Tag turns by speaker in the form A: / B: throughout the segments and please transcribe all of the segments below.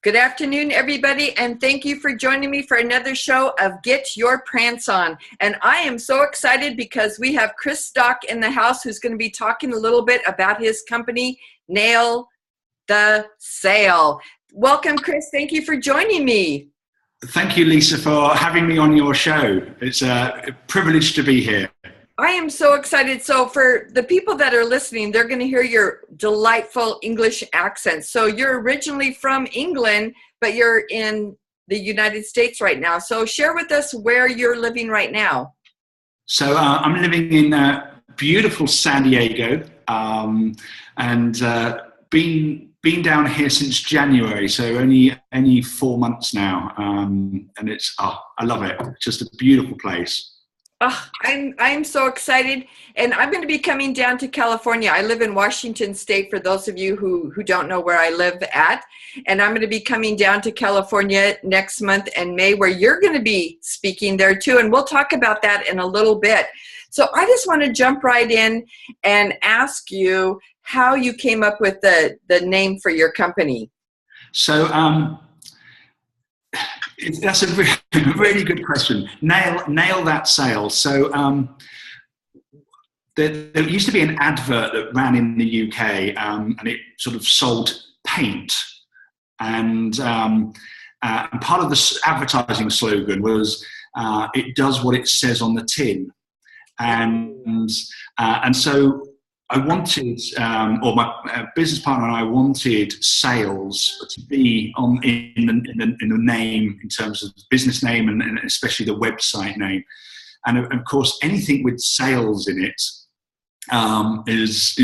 A: Good afternoon, everybody, and thank you for joining me for another show of Get Your Prance On. And I am so excited because we have Chris Stock in the house who's going to be talking a little bit about his company, Nail the Sale. Welcome, Chris. Thank you for joining me.
B: Thank you, Lisa, for having me on your show. It's a privilege to be here.
A: I am so excited. So for the people that are listening, they're going to hear your delightful English accent. So you're originally from England, but you're in the United States right now. So share with us where you're living right now.
B: So I'm living in beautiful San Diego, and been down here since January. So only 4 months now, and it's I love it. It's just a beautiful place.
A: Oh, I'm so excited, and I'm going to be coming down to California. I live in Washington State, for those of you who don't know where I live at, and I'm going to be coming down to California next month in May, where you're going to be speaking there too, and we'll talk about that in a little bit. So I just want to jump right in and ask you how you came up with the name for your company.
B: So that's a really good question. Nail that sale. So there used to be an advert that ran in the UK, and it sort of sold paint. And part of the advertising slogan was, "It does what it says on the tin." And so I wanted, or my business partner and I wanted sales to be in the name, in terms of business name and especially the website name. And of course, anything with sales in it has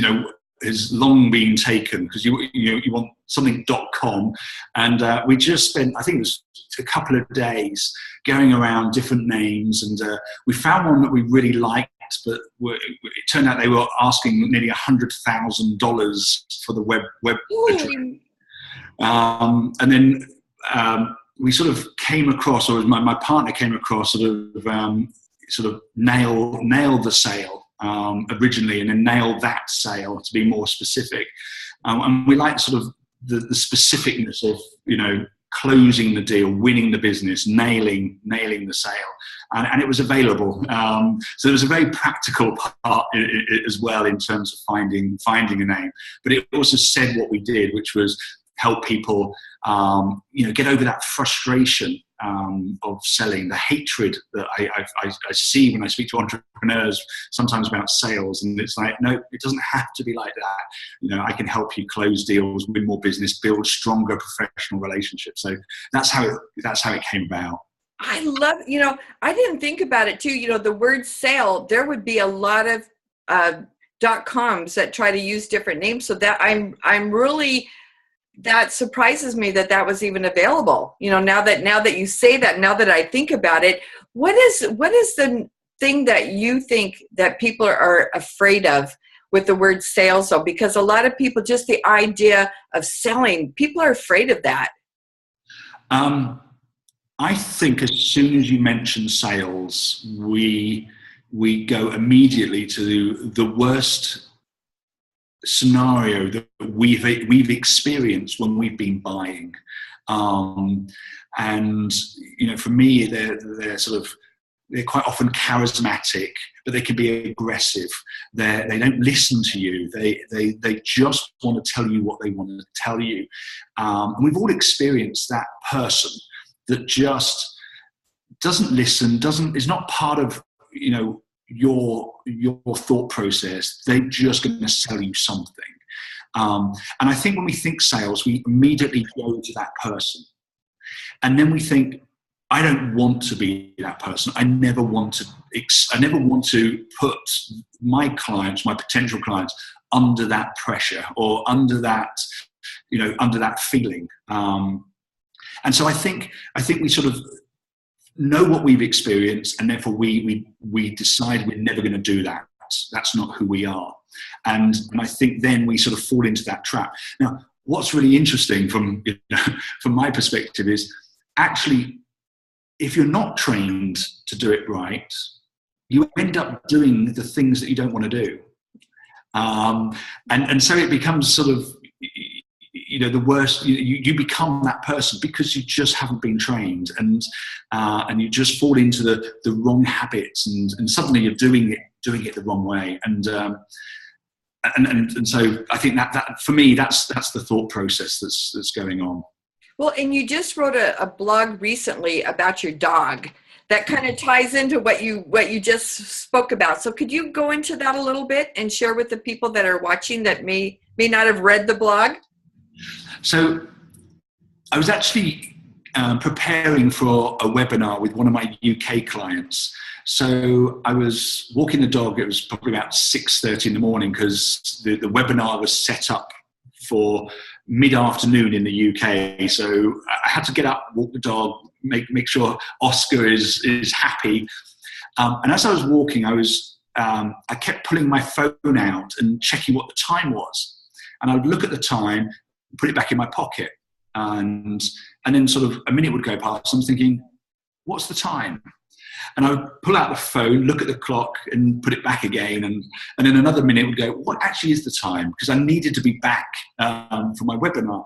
B: long been taken, because you want something .com. And we just spent, I think it was a couple of days going around different names, and we found one that we really liked. But it turned out they were asking nearly $100,000 for the web address. And then we sort of came across, or my partner came across, sort of nail the sale originally, and then nail that sale, to be more specific. And we like sort of the specificness of closing the deal, winning the business, nailing the sale. And it was available. So there was a very practical part as well in terms of finding a name. But it also said what we did, which was help people get over that frustration of selling, the hatred that I see when I speak to entrepreneurs sometimes about sales. And it's like, no, it doesn't have to be like that. I can help you close deals, win more business, build stronger professional relationships. So that's how it came about.
A: I love, I didn't think about it too. The word sale, there would be a lot of .coms that try to use different names. So that I'm really, that surprises me that was even available. Now that you say that, now that I think about it, what is the thing that you think that people are afraid of with the word sales though? Because a lot of people, just the idea of selling, people are afraid of that.
B: I think as soon as you mention sales, we go immediately to the worst scenario that we've experienced when we've been buying. And for me, they're quite often charismatic, but they can be aggressive. They don't listen to you. They just want to tell you what they want to tell you. And we've all experienced that person that just doesn't listen, is not part of your thought process. They're just going to sell you something. And I think when we think sales, we immediately go to that person, and then we think, I don't want to be that person. I never want to put my clients, my potential clients, under that pressure or under that feeling. And so I think we sort of know what we've experienced, and therefore we decide we're never going to do that. That's not who we are. And I think then we sort of fall into that trap. Now, what's really interesting from my perspective is, actually, if you're not trained to do it right, you end up doing the things that you don't want to do. And so it becomes sort of, the worst, you become that person because you just haven't been trained, and you just fall into the wrong habits, and suddenly you're doing it the wrong way. And so I think that for me, that's the thought process that's going on.
A: Well, and you just wrote a blog recently about your dog that kind of ties into what you just spoke about. So could you go into that a little bit and share with the people that are watching that may not have read the blog? So
B: I was actually preparing for a webinar with one of my UK clients. So I was walking the dog. It was probably about 6:30 in the morning because the webinar was set up for mid-afternoon in the UK. So I had to get up, walk the dog, make sure Oscar is happy. And as I was walking, I kept pulling my phone out and checking what the time was. And I would look at the time, put it back in my pocket, and then sort of a minute would go past. I'm thinking, what's the time? And I would pull out the phone, look at the clock, and put it back again. And then another minute would go, what actually is the time? Because I needed to be back for my webinar.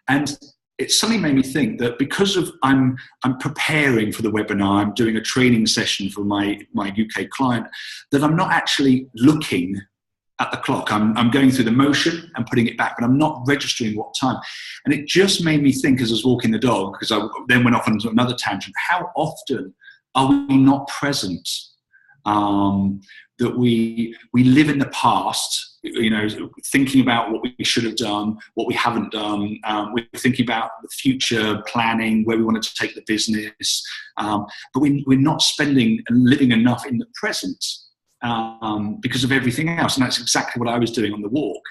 B: And it suddenly made me think that because of I'm preparing for the webinar, I'm doing a training session for my UK client, that I'm not actually looking at the clock. I'm going through the motion and putting it back, but I'm not registering what time. And it just made me think as I was walking the dog, because I then went off into another tangent, how often are we not present? That we live in the past, thinking about what we should have done, what we haven't done. We're thinking about the future, planning where we wanted to take the business, but we're not spending and living enough in the present because of everything else. And that's exactly what I was doing on the walk.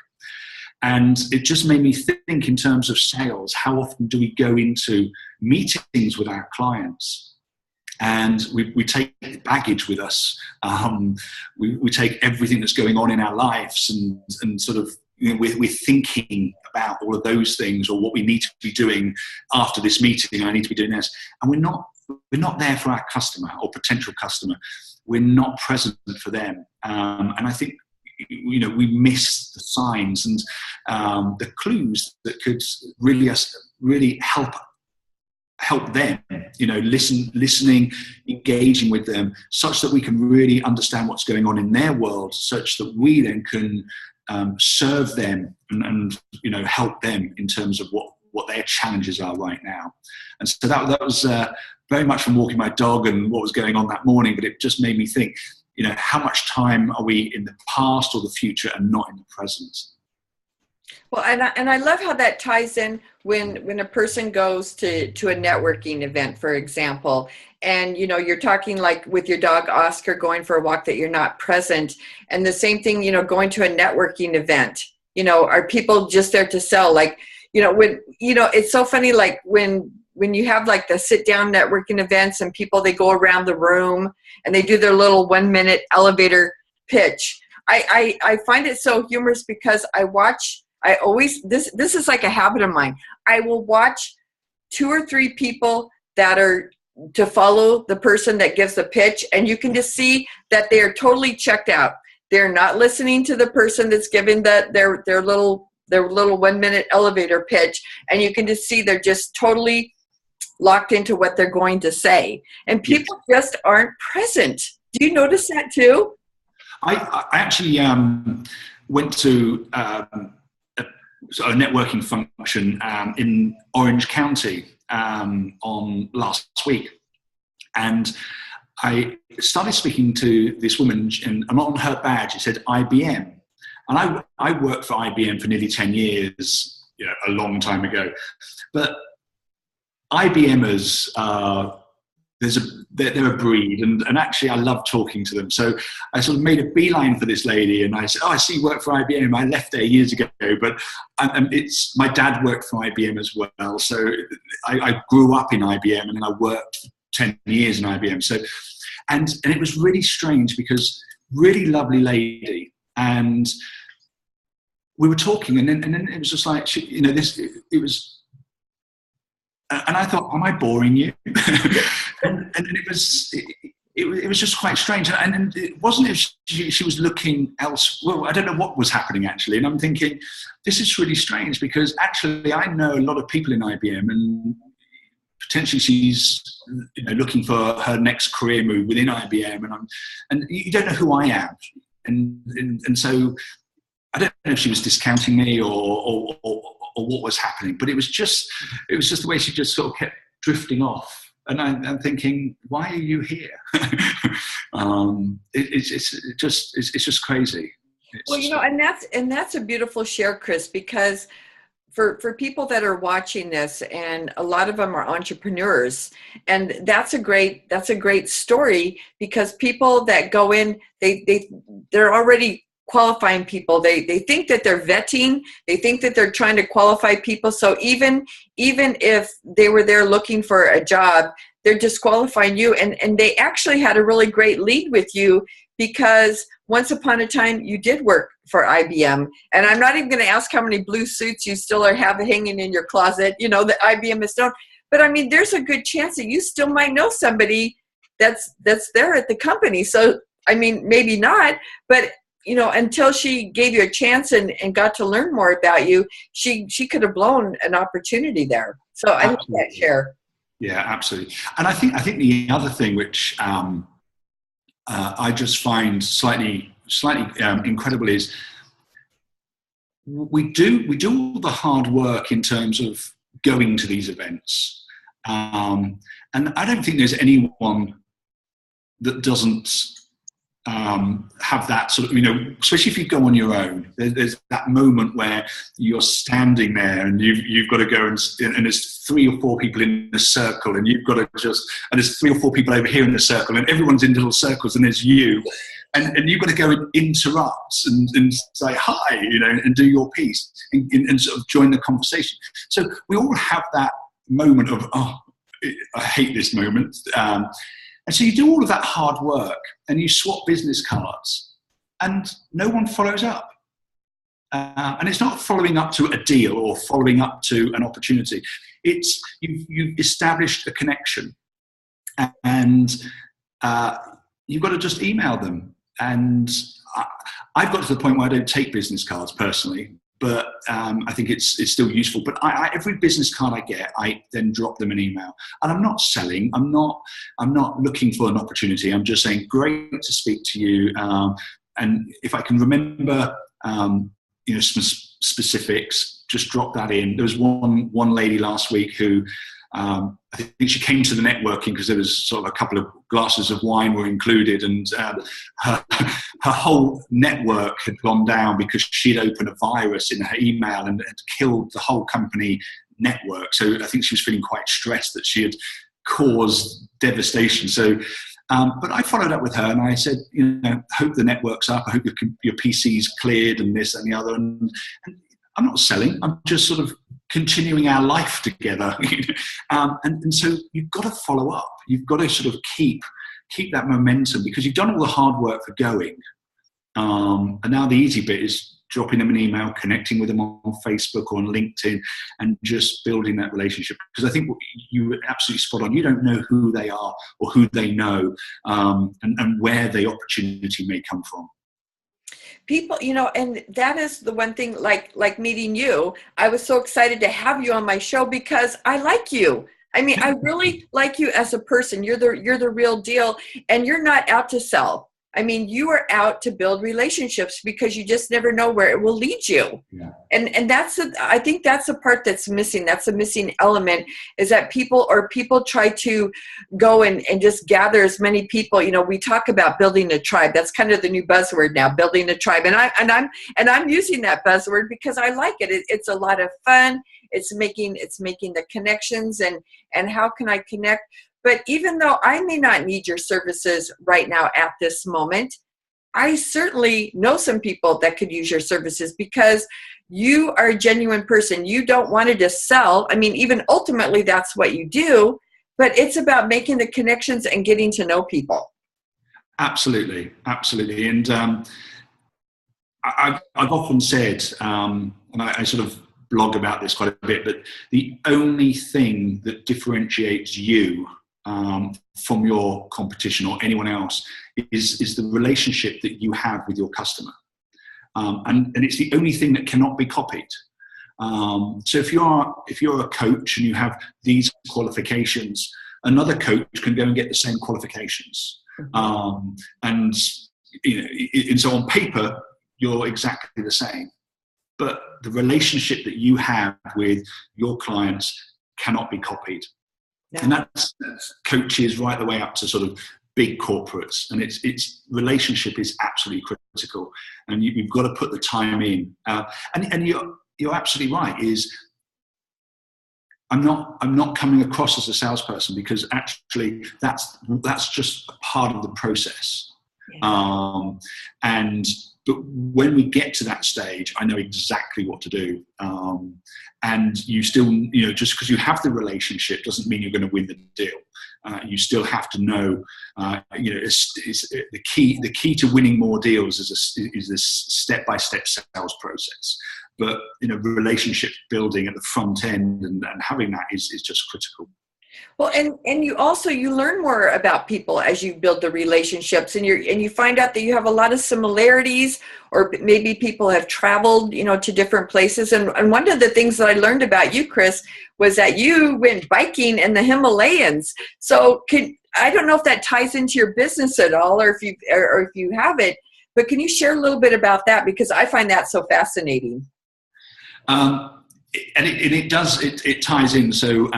B: And it just made me think in terms of sales. How often do we go into meetings with our clients? And we take baggage with us. We take everything that's going on in our lives, and sort of we're thinking about all of those things, or what we need to be doing after this meeting. I need to be doing this, and we're not there for our customer or potential customer. We're not present for them, and I think we miss the signs and the clues that could really help them, listening, engaging with them, such that we can really understand what's going on in their world, such that we then can serve them and help them in terms of what their challenges are right now. And so that was very much from walking my dog and what was going on that morning, but it just made me think, how much time are we in the past or the future and not in the present?
A: Well, and I love how that ties in when a person goes to a networking event, for example, and you're talking like with your dog Oscar going for a walk, that you're not present, and the same thing, going to a networking event. Are people just there to sell? Like, when it's so funny, like when you have like the sit down networking events and people, they go around the room and they do their little 1 minute elevator pitch. I find it so humorous because this is like a habit of mine. I will watch 2 or 3 people that are to follow the person that gives the pitch, and you can just see that they are totally checked out. They're not listening to the person that's giving their little 1 minute elevator pitch, and you can just see they're just totally locked into what they're going to say. And people just aren't present. Do you notice that too?
B: I actually went to a networking function in Orange County on last week, and I started speaking to this woman, and on her badge it said IBM, and I worked for IBM for nearly 10 years, a long time ago, but IBMers they're a breed, and actually I love talking to them. So I sort of made a beeline for this lady, and I said, I see you work for IBM. I left there years ago, but my dad worked for IBM as well. So I grew up in IBM, and then I worked 10 years in IBM. So, and it was really strange because really lovely lady, and we were talking, and then it was just like, it was. And I thought, am I boring you? and it was, it was just quite strange. And it wasn't if she was looking else. Well, I don't know what was happening actually. And I'm thinking, this is really strange because actually I know a lot of people in IBM, and potentially she's looking for her next career move within IBM. And you don't know who I am. And so I don't know if she was discounting me or what was happening, but it was just the way she just sort of kept drifting off. And I'm thinking, why are you here? It's just crazy.
A: Well, and that's a beautiful share, Chris, because for people that are watching this, and a lot of them are entrepreneurs, and that's a great story, because people that go in, they're already qualifying people. They think that they're vetting. They think that they're trying to qualify people. So even if they were there looking for a job, they're disqualifying you. And they actually had a really great lead with you, because once upon a time you did work for IBM. And I'm not even going to ask how many blue suits you still have hanging in your closet, that IBM is known. But I mean, there's a good chance that you still might know somebody that's there at the company. So, I mean, maybe not, but until she gave you a chance and got to learn more about you, she could have blown an opportunity there. So I love that share.
B: Yeah, absolutely. And I think the other thing which I just find slightly incredible is we do all the hard work in terms of going to these events, and I don't think there's anyone that doesn't have that sort of, especially if you go on your own, there's that moment where you're standing there and you've got to go and there's 3 or 4 people in a circle, and you've got to and there's 3 or 4 people over here in a circle, and everyone's in little circles, and there's you, and you've got to go and interrupt and say hi, and do your piece and sort of join the conversation. So we all have that moment of, oh, I hate this moment. And so you do all of that hard work and you swap business cards and no one follows up. And it's not following up to a deal or following up to an opportunity. It's you've established a connection, and you've got to just email them. And I've got to the point where I don't take business cards personally, but I think it's still useful. But every business card I get, I then drop them an email. And I'm not selling. I'm not looking for an opportunity. I'm just saying, great to speak to you. And if I can remember, some specifics, just drop that in. There was one lady last week who I think she came to the networking because there was sort of a couple of glasses of wine were included, and her whole network had gone down because she'd opened a virus in her email and had killed the whole company network. So I think she was feeling quite stressed that she had caused devastation. So, but I followed up with her and I said, hope the network's up. I hope your PC's cleared and this and the other. And I'm not selling. I'm just sort of continuing our life together. And so you've got to follow up. You've got to sort of keep that momentum, because you've done all the hard work for going. And now the easy bit is dropping them an email, connecting with them on Facebook or on LinkedIn, and just building that relationship. Because I think you were absolutely spot on. You don't know who they are or who they know, and where the opportunity may come from.
A: People, and that is the one thing, like meeting you. I was so excited to have you on my show because I like you. I mean, I really like you as a person. You're the real deal, and you're not out to sell. I mean, you are out to build relationships, because you just never know where it will lead you. Yeah. And I think that's the part that's missing. That's a missing element, is that people try to go and just gather as many people. We talk about building a tribe. That's kind of the new buzzword now, building a tribe. And I'm using that buzzword because I like it. It's a lot of fun. It's making the connections, and how can I connect? But even though I may not need your services right now at this moment, I certainly know some people that could use your services, because you are a genuine person. You don't want to just sell. I mean, even ultimately that's what you do, but it's about making the connections and getting to know people.
B: Absolutely. Absolutely. And I've often said, and I sort of blog about this quite a bit, but the only thing that differentiates you from your competition or anyone else is the relationship that you have with your customer. And it's the only thing that cannot be copied. So if you're a coach and you have these qualifications, another coach can go and get the same qualifications. And so on paper, you're exactly the same. But the relationship that you have with your clients cannot be copied. Yeah. And that's coaches right the way up to sort of big corporates. And it's relationship is absolutely critical. And you've got to put the time in. And you're absolutely right. I'm not coming across as a salesperson, because actually that's just a part of the process. Yeah. But when we get to that stage, I know exactly what to do. And you still, just because you have the relationship doesn't mean you're going to win the deal. You still have to know, it's the key to winning more deals is this step-by-step sales process. But relationship building at the front end and having that is just critical.
A: Well, and you learn more about people as you build the relationships, and you find out that you have a lot of similarities, or maybe people have traveled, to different places. And one of the things that I learned about you, Chris, was that you went biking in the Himalayas. So I don't know if that ties into your business at all, or if you have it, but can you share a little bit about that? Because I find that so fascinating.
B: And it does, it ties in. So,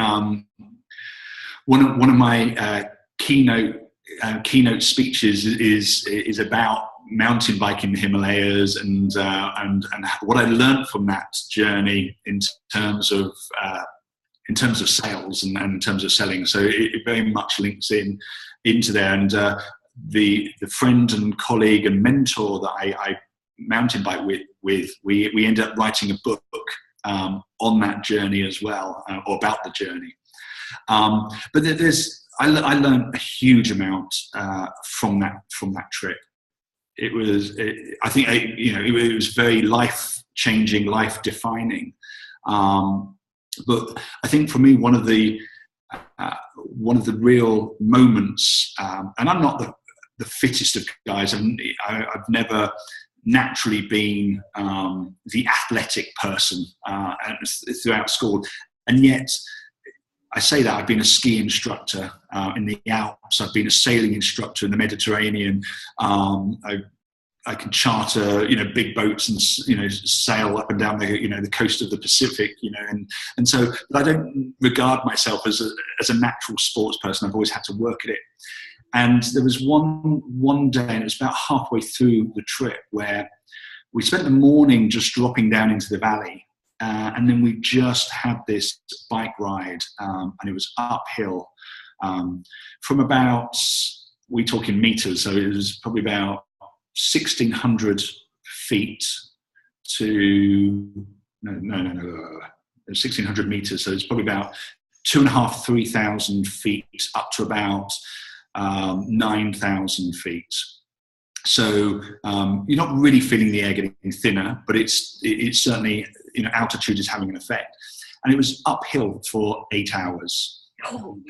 B: one of my keynote speeches is about mountain biking in the Himalayas and what I learned from that journey in terms of sales and in terms of selling. So it very much links into there. And the friend and colleague and mentor that I mountain bike with we ended up writing a book on that journey as well, or about the journey. But I learned a huge amount from that trip. It was very life-changing, life-defining. But I think for me, one of the real moments, and I'm not the fittest of guys. I've never naturally been the athletic person throughout school, and yet I say that I've been a ski instructor in the Alps. I've been a sailing instructor in the Mediterranean. I can charter, big boats and sail up and down the coast of the Pacific, and so. But I don't regard myself as a natural sports person. I've always had to work at it. And there was one day, and it was about halfway through the trip, where we spent the morning just dropping down into the valley. And then we just had this bike ride, and it was uphill from about, we're talking meters, so it was probably about 1,600 feet to, no, 1,600 meters, so it's probably about 2,500, 3,000 feet up to about 9,000 feet. So you're not really feeling the air getting thinner, but it's certainly, altitude is having an effect. And it was uphill for 8 hours. Oh.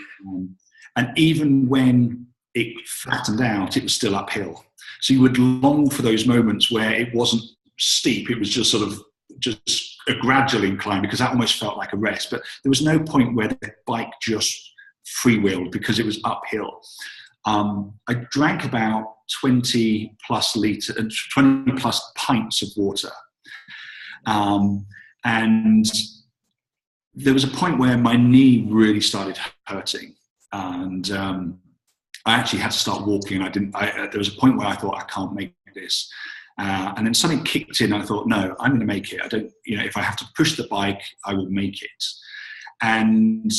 B: And even when it flattened out, it was still uphill. So you would long for those moments where it wasn't steep, it was just sort of just a gradual incline, because that almost felt like a rest. But there was no point where the bike just freewheeled because it was uphill. I drank about 20 plus pints of water. And there was a point where my knee really started hurting, and I actually had to start walking. There was a point where I thought, I can't make this. And then something kicked in and I thought, no, I'm going to make it. If I have to push the bike, I will make it. And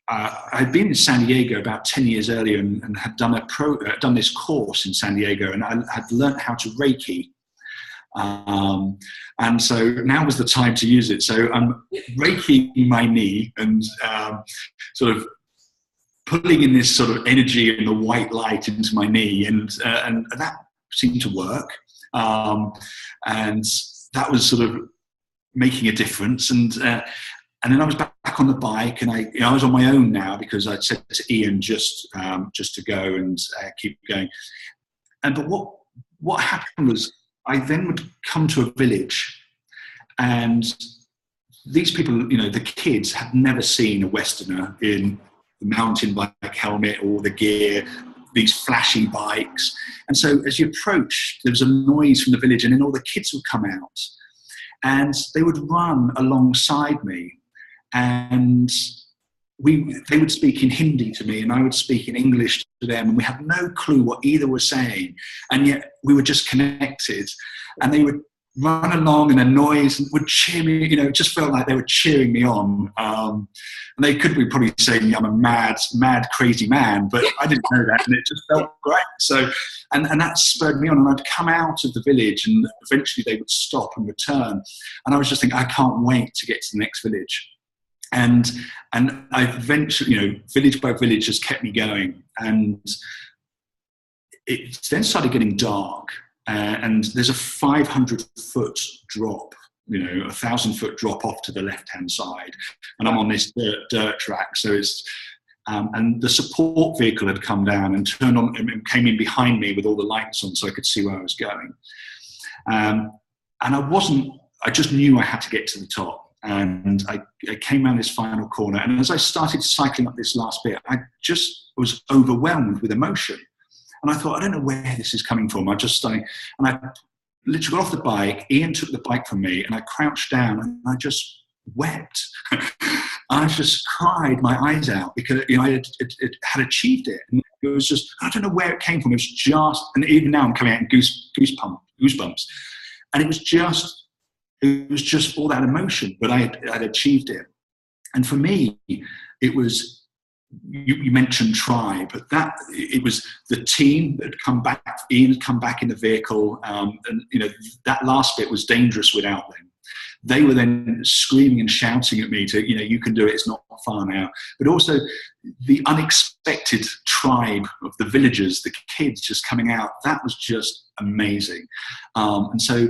B: I'd been in San Diego about 10 years earlier and had done this course in San Diego, and I had learned how to Reiki. And so now was the time to use it. So I'm Reikiing my knee and sort of pulling in this sort of energy and the white light into my knee, and that seemed to work. And that was sort of making a difference. And and then I was back on the bike, and I was on my own now because I'd said to Ian just to go and keep going. But what happened was I then would come to a village, and these people, the kids had never seen a Westerner in the mountain bike helmet or the gear, these flashy bikes. And so as you approach, there was a noise from the village, and then all the kids would come out, and they would run alongside me, and they would speak in Hindi to me, and I would speak in English to them, and we had no clue what either were saying, and yet we were just connected. And they would run along, and a noise would cheer me. It just felt like they were cheering me on. And they could be probably saying I'm a mad, crazy man, but I didn't know that, and it just felt great. So, and that spurred me on, and I'd come out of the village, and eventually they would stop and return, and I was just thinking, I can't wait to get to the next village. And I eventually, village by village just kept me going, and it then started getting dark. And there's a 500-foot drop, a 1,000-foot drop off to the left-hand side, and I'm on this dirt track. So it's and the support vehicle had come down and turned on and came in behind me with all the lights on, so I could see where I was going. And I just knew I had to get to the top. And I came around this final corner, and as I started cycling up this last bit, I just was overwhelmed with emotion. And I thought, I don't know where this is coming from. I just started, and I literally got off the bike. Ian took the bike from me, and I crouched down, and I just wept. I just cried my eyes out because I had achieved it. And it was just, I don't know where it came from. It was just, and even now I'm coming out in goosebumps. And it was just all that emotion, but I'd achieved it. And for me, it was, you mentioned tribe, but it was the team that had come back. Ian had come back in the vehicle, and that last bit was dangerous without them. They were then screaming and shouting at me to, you can do it, it's not far now. But also the unexpected tribe of the villagers, the kids just coming out, that was just amazing. And so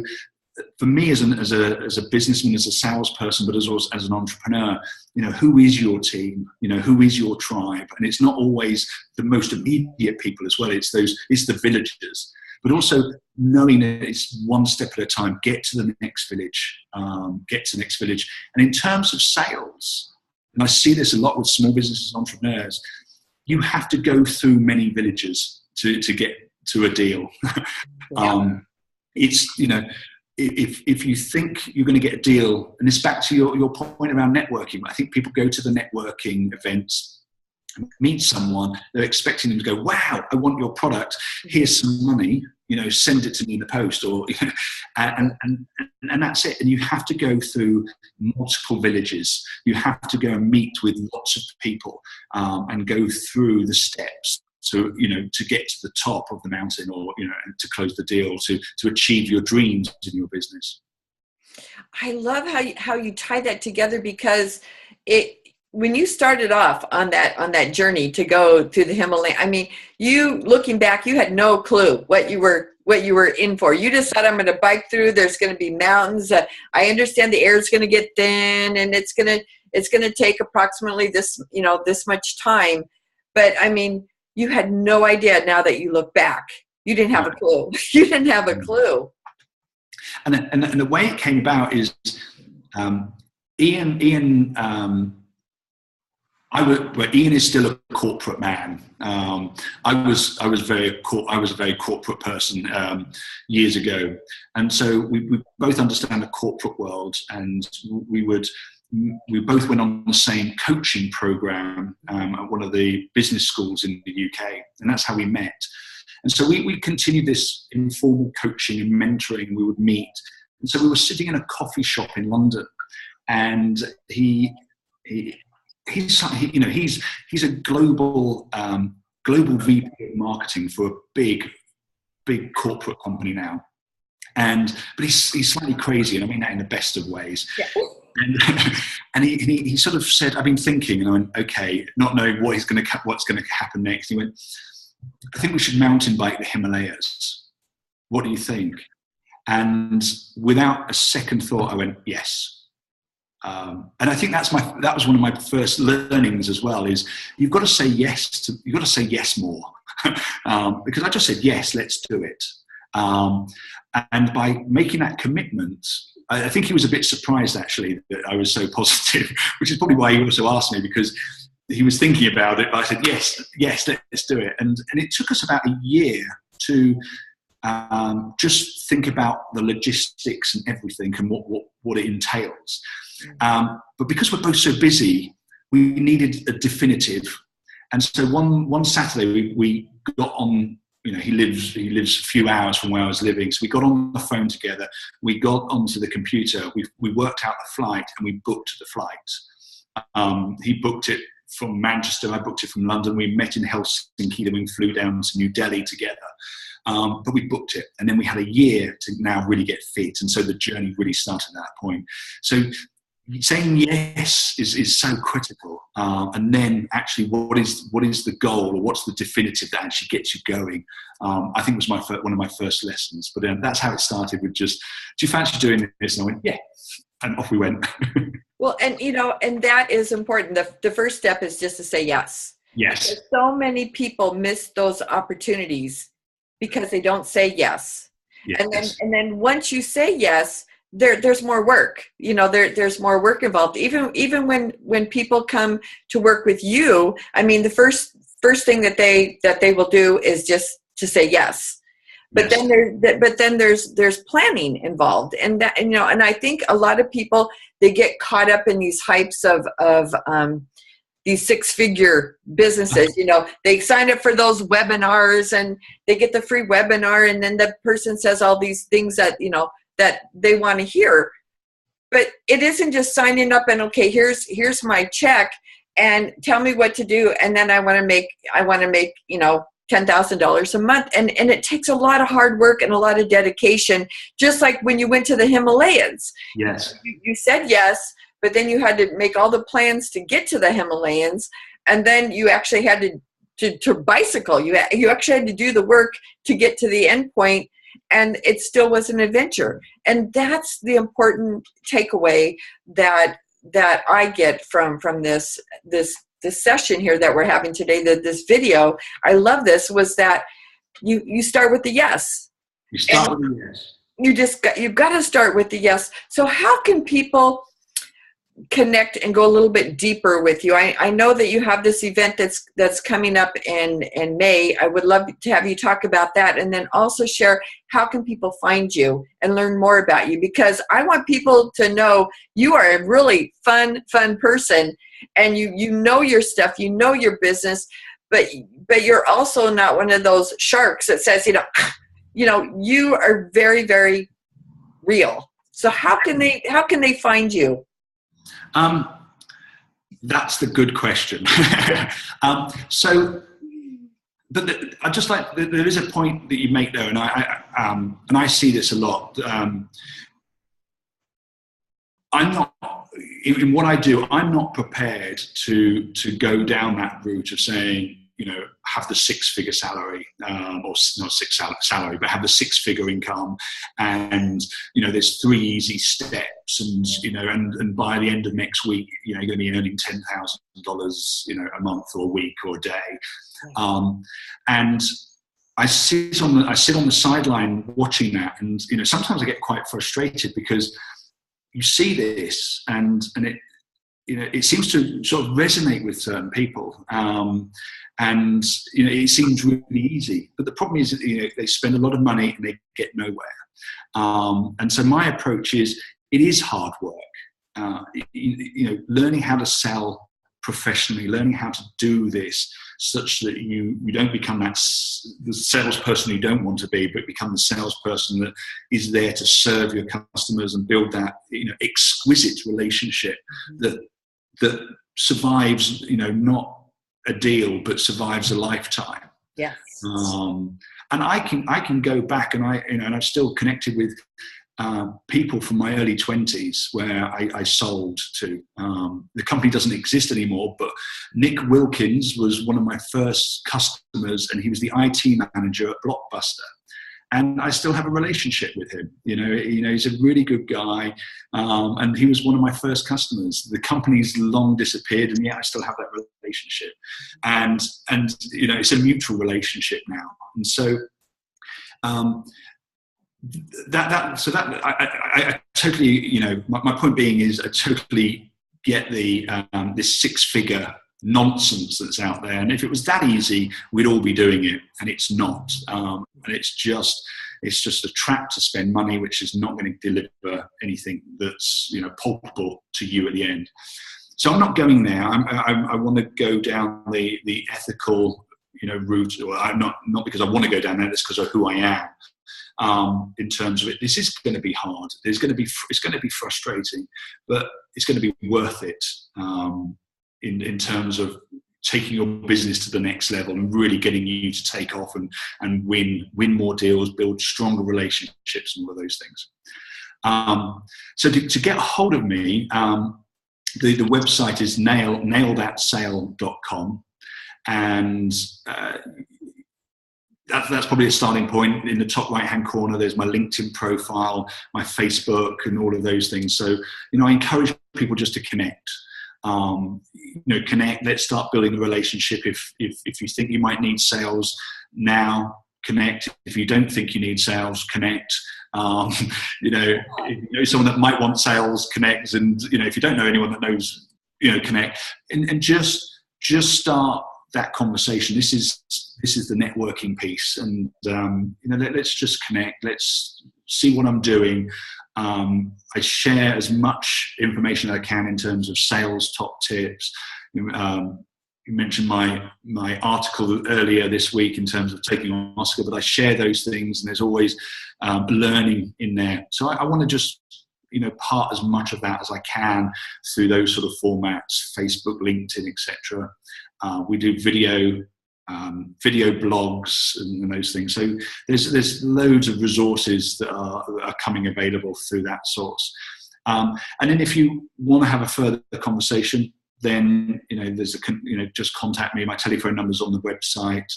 B: for me as a businessman, as a salesperson, but as an entrepreneur, who is your team? Who is your tribe? And it's not always the most immediate people as well. It's the villagers, but also knowing that it's one step at a time. Get to the next village. And in terms of sales, and I see this a lot with small businesses and entrepreneurs, you have to go through many villages to get to a deal. Yeah. If you think you're going to get a deal, and it's back to your point around networking, I think people go to the networking events, meet someone, they're expecting them to go, wow, I want your product, here's some money, send it to me in the post, or and that's it. And you have to go through multiple villages. You have to go and meet with lots of people, and go through the steps to get to the top of the mountain, or to close the deal, to achieve your dreams in your business.
A: I love how you tie that together, because when you started off on that journey to go to the Himalaya, I mean, you looking back, you had no clue what you were in for. You just said, I'm going to bike through. There's going to be mountains. I understand the air is going to get thin, and it's going to take approximately this much time. But I mean, you had no idea. Now that you look back, you didn't have a clue. You didn't have a clue.
B: And the way it came about is, Ian is still a corporate man. I was a very corporate person years ago, and so we both understand the corporate world, and we both went on the same coaching program at one of the business schools in the UK, and that's how we met. And so we continued this informal coaching and mentoring. We would meet, and so we were sitting in a coffee shop in London, and he's a global VP of marketing for a big corporate company now, but he's slightly crazy, and I mean that in the best of ways. Yeah. And he sort of said, I've been thinking, and I went, okay, not knowing what's going to happen next. He went, I think we should mountain bike the Himalayas. What do you think? And without a second thought, I went, yes. And I think that was one of my first learnings as well. Is you've got to say yes more, because I just said yes, let's do it. And by making that commitment, I think he was a bit surprised actually that I was so positive, which is probably why he also asked me, because he was thinking about it. But I said yes, let's do it. And it took us about a year to just think about the logistics and everything and what it entails. But because we're both so busy, we needed a definitive. And so one Saturday we got on. He lives a few hours from where I was living, so we got on the phone together. We got onto the computer. We worked out the flight and we booked the flight. He booked it from Manchester. I booked it from London. We met in Helsinki. Then we flew down to New Delhi together. But we booked it, and then we had a year to now really get fit, and so the journey really started at that point. So saying yes is so critical, and then actually what is the goal, or what's the definitive that actually gets you going? I think was one of my first lessons. But that's how it started, with just, do you fancy doing this? And I went, yeah, and off we went.
A: Well, and and that is important. The first step is just to say yes.
B: Yes.
A: Because so many people miss those opportunities because they don't say yes. Yes. And then once you say yes, there's more work. There's more work involved. Even when people come to work with you, I mean, the first thing that they will do is just to say yes. But then there's planning involved, and I think a lot of people, they get caught up in these hypes of these 6-figure businesses. They sign up for those webinars and they get the free webinar, and then the person says all these things that that they want to hear. But it isn't just signing up and, okay, here's my check and tell me what to do, and then I want to make $10,000 a month, and it takes a lot of hard work and a lot of dedication. Just like when you went to the Himalayas.
B: Yes.
A: You said yes, but then you had to make all the plans to get to the Himalayas, and then you actually had to bicycle. You actually had to do the work to get to the end point, and it still was an adventure. And that's the important takeaway that I get from this session here that we're having today, this video. I love this, was that you start with the yes.
B: You start with the yes.
A: You've got to start with the yes. So how can people connect and go a little bit deeper with you? I know that you have this event that's coming up in May. I would love to have you talk about that, and then also share how can people find you and learn more about you, because I want people to know you are a really fun person, and you know your stuff, you know your business, but you're also not one of those sharks that says, you are very, very real. So how can they find you?
B: That's the good question. I just like, there is a point that you make there, and I see this a lot. I'm not, in what I do, I'm not prepared to go down that route of saying, have the 6-figure salary, or not salary, but have the 6-figure income, and there's 3 easy steps, and by the end of next week, you're going to be earning $10,000, a month or a week or a day, and I sit on the sideline watching that, and sometimes I get quite frustrated, because you see this, and it seems to sort of resonate with certain people. And it seems really easy, but the problem is that they spend a lot of money and they get nowhere. And so my approach is, it is hard work. Learning how to sell professionally, learning how to do this such that you don't become the salesperson you don't want to be, but become the salesperson that is there to serve your customers and build that exquisite relationship that survives, not a deal, but survives a lifetime.
A: Yes.
B: And I can go back, and I've still connected with people from my early 20s where I sold to. The company doesn't exist anymore, but Nick Wilkins was one of my first customers, and he was the IT manager at Blockbuster. and I still have a relationship with him. He's a really good guy, and he was one of my first customers. The company's long disappeared, and yet I still have that relationship. And it's a mutual relationship now. And so I totally, my point being is I totally get the this six-figure nonsense that's out there, and if it was that easy, we'd all be doing it, and it's not. And it's just a trap to spend money, which is not going to deliver anything that's palpable to you at the end. So I'm not going there. I want to go down the ethical route. Or I'm not because I want to go down there. It's because of who I am. In terms of it, this is going to be hard. It's going to be frustrating, but it's going to be worth it. In terms of taking your business to the next level and really getting you to take off and win more deals, build stronger relationships, and all of those things. So to get a hold of me, the website is nailethatsale.com, and that's probably a starting point. In the top right-hand corner, there's my LinkedIn profile, my Facebook, and all of those things. So, I encourage people just to connect. Connect. Let's start building a relationship. If you think you might need sales now, connect. If you don't think you need sales, connect. If you know someone that might want sales, connect. And if you don't know anyone that knows, connect. And just start that conversation. This is the networking piece, and let's just connect. Let's see what I'm doing. I share as much information as I can in terms of sales top tips. You mentioned my article earlier this week in terms of taking on Oscar, but I share those things, and there's always learning in there. So I want to just part as much of that as I can through those sort of formats: Facebook, LinkedIn, etc. We do video blogs and those things. So there's loads of resources that are coming available through that source. And then if you want to have a further conversation, then there's just contact me. My telephone number's on the website.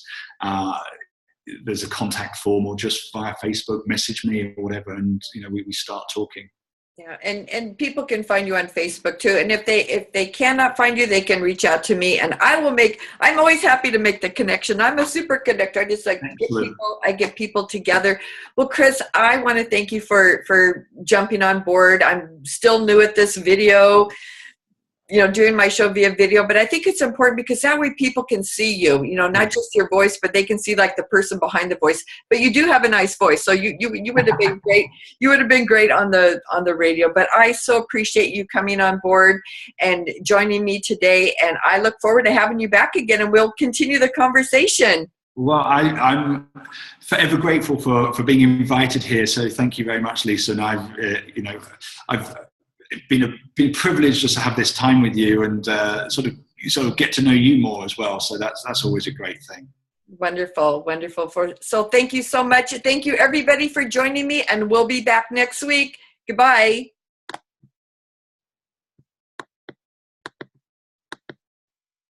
B: There's a contact form, or just via Facebook, message me or whatever, and we start talking.
A: Yeah, and people can find you on Facebook too. And if they cannot find you, they can reach out to me, and I'm always happy to make the connection. I'm a super connector. I just get people together. Well, Chris, I want to thank you for jumping on board. I'm still new at this video, doing my show via video, but I think it's important because that way people can see you, not just your voice, but they can see like the person behind the voice. But you do have a nice voice, so you would have been great. You would have been great on the radio. But I so appreciate you coming on board and joining me today, and I look forward to having you back again, and we'll continue the conversation.
B: Well, I'm forever grateful for being invited here. So thank you very much, Lisa. And I've been privileged just to have this time with you and sort of get to know you more as well. So that's always a great thing.
A: Wonderful. So thank you so much. Thank you everybody for joining me, and we'll be back next week. Goodbye.